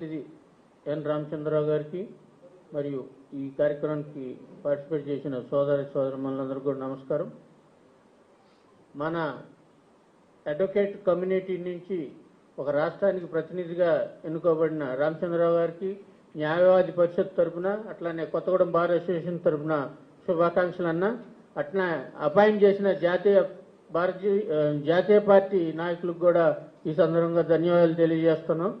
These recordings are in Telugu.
ఇది ఎన్ రామచంద్రరావు గారికి మరియు ఈ కార్యక్రమానికి పార్టిసిపేట్ చేసిన సోదరులందరికీ కూడా నమస్కారం. మన అడ్వకేట్ కమ్యూనిటీ నుంచి ఒక రాష్ట్రానికి ప్రతినిధిగా ఎన్నుకోబడిన రామచంద్రరావు గారికి న్యాయవాది పరిషత్ తరఫున అట్లానే కొత్తగూడెం బార్ అసోసియేషన్ తరఫున శుభాకాంక్షలు అన్న. అట్లా అపాయింట్ చేసిన జాతీయ పార్టీ నాయకులకు కూడా ఈ సందర్భంగా ధన్యవాదాలు తెలియజేస్తున్నాం.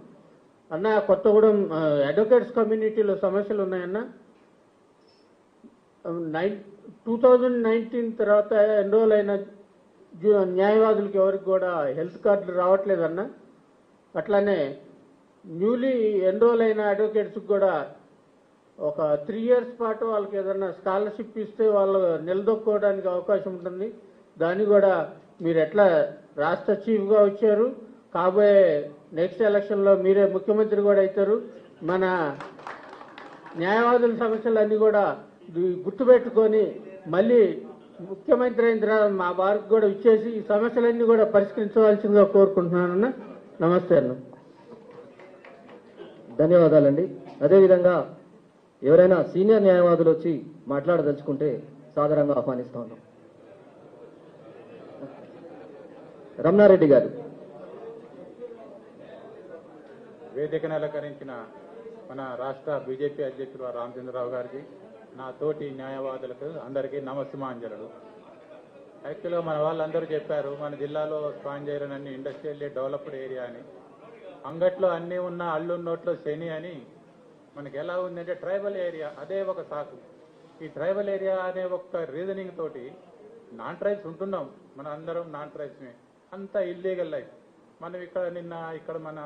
అన్న, కొత్తగూడెం అడ్వకేట్స్ కమ్యూనిటీలో సమస్యలు ఉన్నాయన్న. 2019 తర్వాత ఎన్రోల్ అయిన న్యాయవాదులకు ఎవరికి కూడా హెల్త్ కార్డులు రావట్లేదన్న. అట్లానే న్యూలీ ఎన్రోల్ అయిన అడ్వకేట్స్కి కూడా ఒక 3 years పాటు వాళ్ళకి ఏదన్నా స్కాలర్షిప్ ఇస్తే వాళ్ళు నిలదొక్కోవడానికి అవకాశం ఉంటుంది. దాన్ని కూడా మీరు ఎట్లా రాష్ట్ర చీఫ్గా వచ్చారు, కాబోయే నెక్స్ట్ ఎలక్షన్లో మీరే ముఖ్యమంత్రి కూడా అవుతారు. మన న్యాయవాదుల సమస్యలన్నీ కూడా గుర్తుపెట్టుకొని మళ్ళీ ముఖ్యమంత్రి అయిన తర్వాత మా వారికి కూడా ఇచ్చేసి ఈ సమస్యలన్నీ కూడా పరిష్కరించవలసిందిగా కోరుకుంటున్నానన్న. నమస్తే అన్న. ధన్యవాదాలండి. అదేవిధంగా ఎవరైనా సీనియర్ న్యాయవాదులు వచ్చి మాట్లాడదలుచుకుంటే సాదరంగా ఆహ్వానిస్తా ఉన్నాం. రమణారెడ్డి గారు. వేదికను అలంకరించిన మన రాష్ట్ర బీజేపీ అధ్యక్షుడు రామచంద్రరావు గారికి, నా తోటి న్యాయవాదులకు అందరికీ నమస్సుమాంజలు. యాక్చువల్గా మన వాళ్ళందరూ చెప్పారు మన జిల్లాలో స్పాంజైరన్ అన్ని ఇండస్ట్రియల్లీ డెవలప్డ్ ఏరియా అని. అంగట్లో అన్నీ ఉన్న అల్లున్నోట్లో శని అని. మనకి ఎలా ఉందంటే ట్రైబల్ ఏరియా అదే ఒక సాకు. ఈ ట్రైబల్ ఏరియా అనే ఒక రీజనింగ్ తోటి నాన్ ట్రైబ్స్ ఉంటున్నాం, మన అందరం నాన్ ట్రైబ్స్మే. అంతా ఇల్లీగల్ లైఫ్. మనం ఇక్కడ మన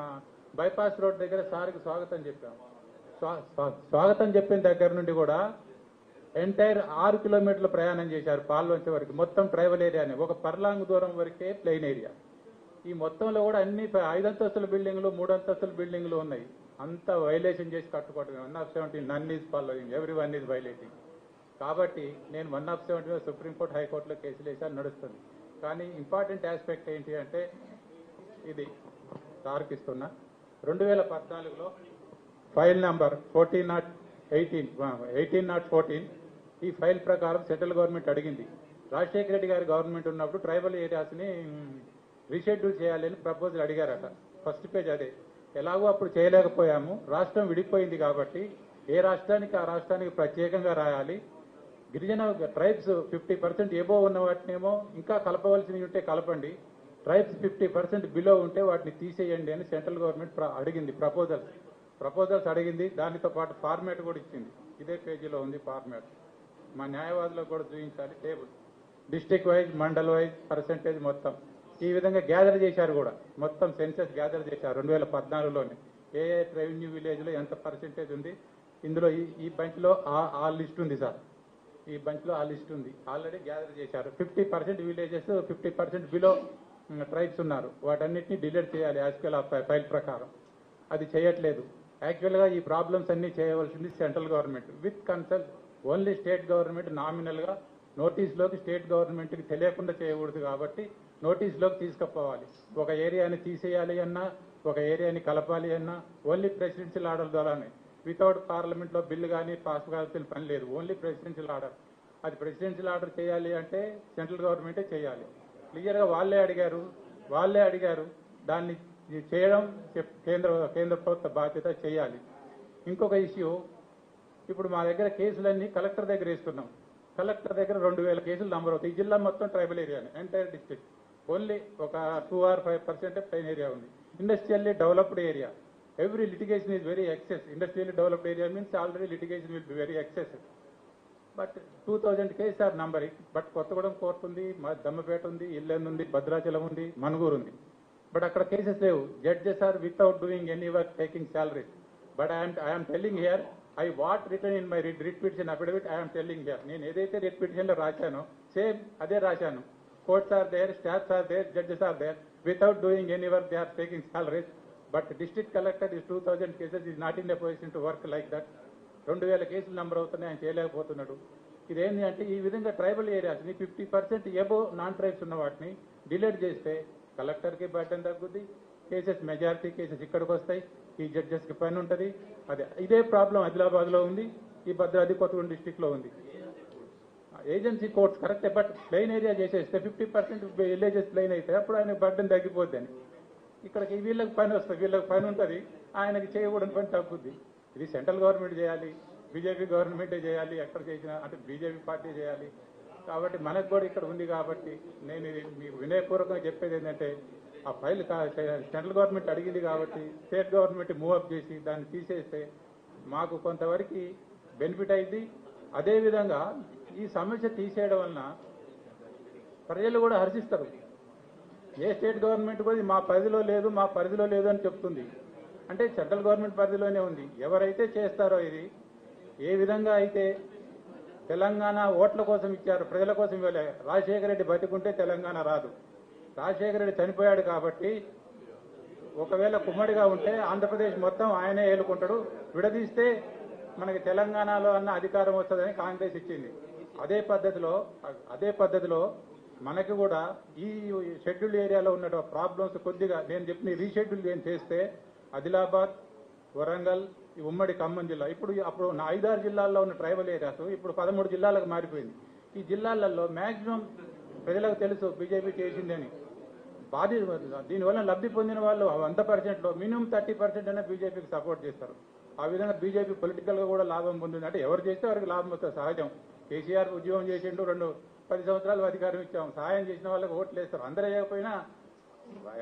బైపాస్ రోడ్ దగ్గర సార్కి స్వాగతం చెప్పాం. స్వాగతం చెప్పిన దగ్గర నుండి కూడా ఎంటైర్ 6 kilometers ప్రయాణం చేశారు పాల్వంచ వరకు. మొత్తం ట్రైబల్ ఏరియానే, ఒక పర్లాంగ్ దూరం వరకే ప్లెయిన్ ఏరియా. ఈ మొత్తంలో కూడా అన్ని 5 అంతస్తుల బిల్డింగ్లు 3 అంతస్తుల బిల్డింగ్లు ఉన్నాయి. అంతా వైలేషన్ చేసి కట్టుకోవటం. 117 none is following, everyone is violating. కాబట్టి నేను 117 సుప్రీంకోర్టు హైకోర్టులో కేసులు వేసాను, నడుస్తుంది. కానీ ఇంపార్టెంట్ ఆస్పెక్ట్ ఏంటి అంటే ఇది సార్కి ఇస్తున్నా. 2014లో ఫైల్ నంబర్ 18/14 ఈ ఫైల్ ప్రకారం సెంట్రల్ గవర్నమెంట్ అడిగింది. రాజశేఖర రెడ్డి గారి గవర్నమెంట్ ఉన్నప్పుడు ట్రైబల్ ఏరియాస్ని రీషెడ్యూల్ చేయాలని ప్రపోజల్ అడిగారట. ఫస్ట్ పేజ్ అదే. ఎలాగో అప్పుడు చేయలేకపోయాము, రాష్ట్రం విడిపోయింది కాబట్టి ఏ రాష్ట్రానికి ఆ రాష్ట్రానికి ప్రత్యేకంగా రాయాలి. గిరిజన ట్రైబ్స్ 50% ఎబో ఉన్న వాటినేమో ఇంకా కలపవలసినవి ఉంటే కలపండి, ట్రైబ్స్ 50% బిలో ఉంటే వాటిని తీసేయండి అని సెంట్రల్ గవర్నమెంట్ అడిగింది. ప్రపోజల్స్ అడిగింది. దానితో పాటు ఫార్మాట్ కూడా ఇచ్చింది. ఇదే పేజీలో ఉంది ఫార్మాట్. మా న్యాయవాదులకు కూడా చూపించాలి table. District wise, mandal wise percentage మొత్తం ఈ విధంగా గ్యాదర్ చేశారు కూడా. మొత్తం సెన్సెస్ గ్యాదర్ చేశారు 2014లోనే. ఏ రెవెన్యూ విలేజ్లో ఎంత పర్సెంటేజ్ ఉంది. ఇందులో ఈ బంచ్లో ఆ లిస్ట్ ఉంది సార్. ఈ బంచ్లో ఆ లిస్ట్ ఉంది, ఆల్రెడీ గ్యాదర్ చేశారు. 50% విలేజెస్ 50% బిలో ట్రైబ్స్ ఉన్నారు. వాటన్నిటిని డిలీట్ చేయాలి యాజ్కల్ ఫైల్ ప్రకారం. అది చేయట్లేదు. యాక్చువల్గా ఈ ప్రాబ్లమ్స్ అన్ని చేయవలసింది central government with consult. Only state government నామినల్గా నోటీస్లోకి స్టేట్ గవర్నమెంట్కి తెలియకుండా చేయకూడదు కాబట్టి నోటీస్లోకి తీసుకుపోవాలి. ఒక ఏరియాని తీసేయాలి అన్నా, ఒక ఏరియాని కలపాలి అన్నా ఓన్లీ ప్రెసిడెన్షియల్ ఆర్డర్ ద్వారానే. వితౌట్ పార్లమెంట్లో బిల్లు కానీ పాస్ కావాల్సిన పని లేదు. Only presidential order. అది ప్రెసిడెన్షియల్ ఆర్డర్ చేయాలి అంటే సెంట్రల్ గవర్నమెంటే చేయాలి. క్లియర్గా వాళ్ళే అడిగారు. దాన్ని చేయడం కేంద్ర ప్రభుత్వ బాధ్యత చేయాలి. ఇంకొక ఇష్యూ, ఇప్పుడు మా దగ్గర కేసులన్నీ కలెక్టర్ దగ్గర వేస్తున్నాం. కలెక్టర్ దగ్గర 2000 కేసులు నంబర్ అవుతాయి. ఈ జిల్లా మొత్తం ట్రైబల్ ఏరియానే, ఎంటైర్ డిస్ట్రిక్ట్. ఓన్లీ ఒక 2 or 5% ప్లెయిన్ ఏరియా ఉంది. Industrially developed area. Every litigation is very excess. Industrially developed area means already litigation will be very excessive. But 2000 cases are numbering. But Kothagudem court ఉంది, దమ్మపేట ఉంది, ఇల్లెన్ ఉంది, భద్రాచలం ఉంది, మనుగూరు ఉంది. బట్ అక్కడ కేసెస్ లేవు. Judges are without doing any work, taking salaries. But I'm telling here, I what return in my writ petition affidavit, I'm telling here. నేను ఏదైతే రిట్ పిటిషన్లో రాశానో సేమ్ అదే రాశాను. Courts are there, staffs are there, judges are there. Without doing any work they are taking salaries. But district collector is 2000 cases is not in a position to work like that. 2000 కేసులు నంబర్ అవుతున్నాయి, ఆయన చేయలేకపోతున్నాడు. ఇదేంటి అంటే ఈ విధంగా ట్రైబల్ ఏరియాస్ని 50% ఎబో నాన్ ట్రైబ్స్ ఉన్న వాటిని డిలీట్ చేస్తే కలెక్టర్కి బర్డెన్ తగ్గుద్ది, కేసెస్ మెజారిటీ కేసెస్ ఇక్కడికి వస్తాయి. ఈ జడ్జెస్కి పని ఉంటుంది. అదే ఇదే ప్రాబ్లం ఆదిలాబాద్లో ఉంది, ఈ భద్రాద్రి కొత్తగూడెం డిస్టిక్లో ఉంది. ఏజెన్సీ కోర్ట్స్ కరెక్టే, బట్ ప్లెయిన్ ఏరియా చేసేస్తే 50% విలేజెస్ ప్లెయిన్ అయితే అప్పుడు ఆయన బర్డెన్ తగ్గిపోద్దని. ఇక్కడికి వీళ్ళకి పని వస్తుంది, వీళ్ళకి పని ఉంటుంది, ఆయనకి చేయకూడని పని తగ్గుద్ది. ఇది సెంట్రల్ గవర్నమెంట్ చేయాలి, బీజేపీ గవర్నమెంటే చేయాలి, ఎక్కడ చేసినా అంటే బీజేపీ పార్టీ చేయాలి. కాబట్టి మనకు కూడా ఇక్కడ ఉంది. కాబట్టి నేను ఇది మీకు వినయపూర్వకంగా చెప్పేది ఏంటంటే, ఆ ఫైల్ సెంట్రల్ గవర్నమెంట్ అడిగింది కాబట్టి స్టేట్ గవర్నమెంట్ మూవప్ చేసి దాన్ని తీసేస్తే మాకు కొంతవరకు బెనిఫిట్ అయింది. అదేవిధంగా ఈ సమస్య తీసేయడం వలన ప్రజలు కూడా హర్షిస్తారు. ఏ స్టేట్ గవర్నమెంట్ కూడా ఇది మా పరిధిలో లేదు, మా పరిధిలో లేదు అని చెప్తుంది. అంటే సెంట్రల్ గవర్నమెంట్ పరిధిలోనే ఉంది. ఎవరైతే చేస్తారో ఇది ఏ విధంగా అయితే తెలంగాణ ఓట్ల కోసం ఇచ్చారు, ప్రజల కోసం ఇవ్వలే. రాజశేఖర రెడ్డి బతికుంటే తెలంగాణ రాదు. రాజశేఖర రెడ్డి చనిపోయాడు కాబట్టి ఒకవేళ కుమ్మడిగా ఉంటే ఆంధ్రప్రదేశ్ మొత్తం ఆయనే ఏలుకుంటాడు, విడదీస్తే మనకి తెలంగాణలో అన్న అధికారం వస్తుందని కాంగ్రెస్ ఇచ్చింది. అదే పద్ధతిలో మనకి కూడా ఈ షెడ్యూల్డ్ ఏరియాలో ఉన్న ప్రాబ్లమ్స్ కొద్దిగా నేను చెప్పిన రీషెడ్యూల్ చేస్తే ఆదిలాబాద్, వరంగల్, ఈ ఉమ్మడి ఖమ్మం జిల్లా అప్పుడు 5-6 జిల్లాల్లో ఉన్న ట్రైబల్ ఏరియాస్ ఇప్పుడు 13 జిల్లాలకు మారిపోయింది. ఈ జిల్లాలలో మ్యాక్సిమం ప్రజలకు తెలుసు బీజేపీ చేసిందని. దీనివల్ల లబ్ధి పొందిన వాళ్ళు 100%లో మినిమం 30% అయినా బీజేపీకి సపోర్ట్ చేస్తారు. ఆ విధంగా బీజేపీ పొలిటికల్గా కూడా లాభం పొందింది. అంటే ఎవరు చేస్తే వారికి లాభం వస్తుంది, సహజం. కేసీఆర్ ఉద్యోగం చేసిండు, 10 సంవత్సరాలు అధికారం ఇచ్చాం, సహాయం చేసిన వాళ్ళకి ఓట్లు వేస్తారు. అందరూ వేయకపోయినా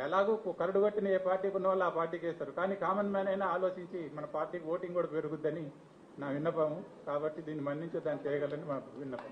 ఎలాగో కరడు కట్టిన ఏ పార్టీకి ఉన్న వాళ్ళు ఆ పార్టీకి వేస్తారు. కానీ కామన్ మ్యాన్ అయినా ఆలోచించి మన పార్టీకి ఓటింగ్ కూడా పెరుగుద్దని నా విన్నపము. కాబట్టి దీన్ని మన్నించి దాన్ని చేయగలని మా విన్నపం.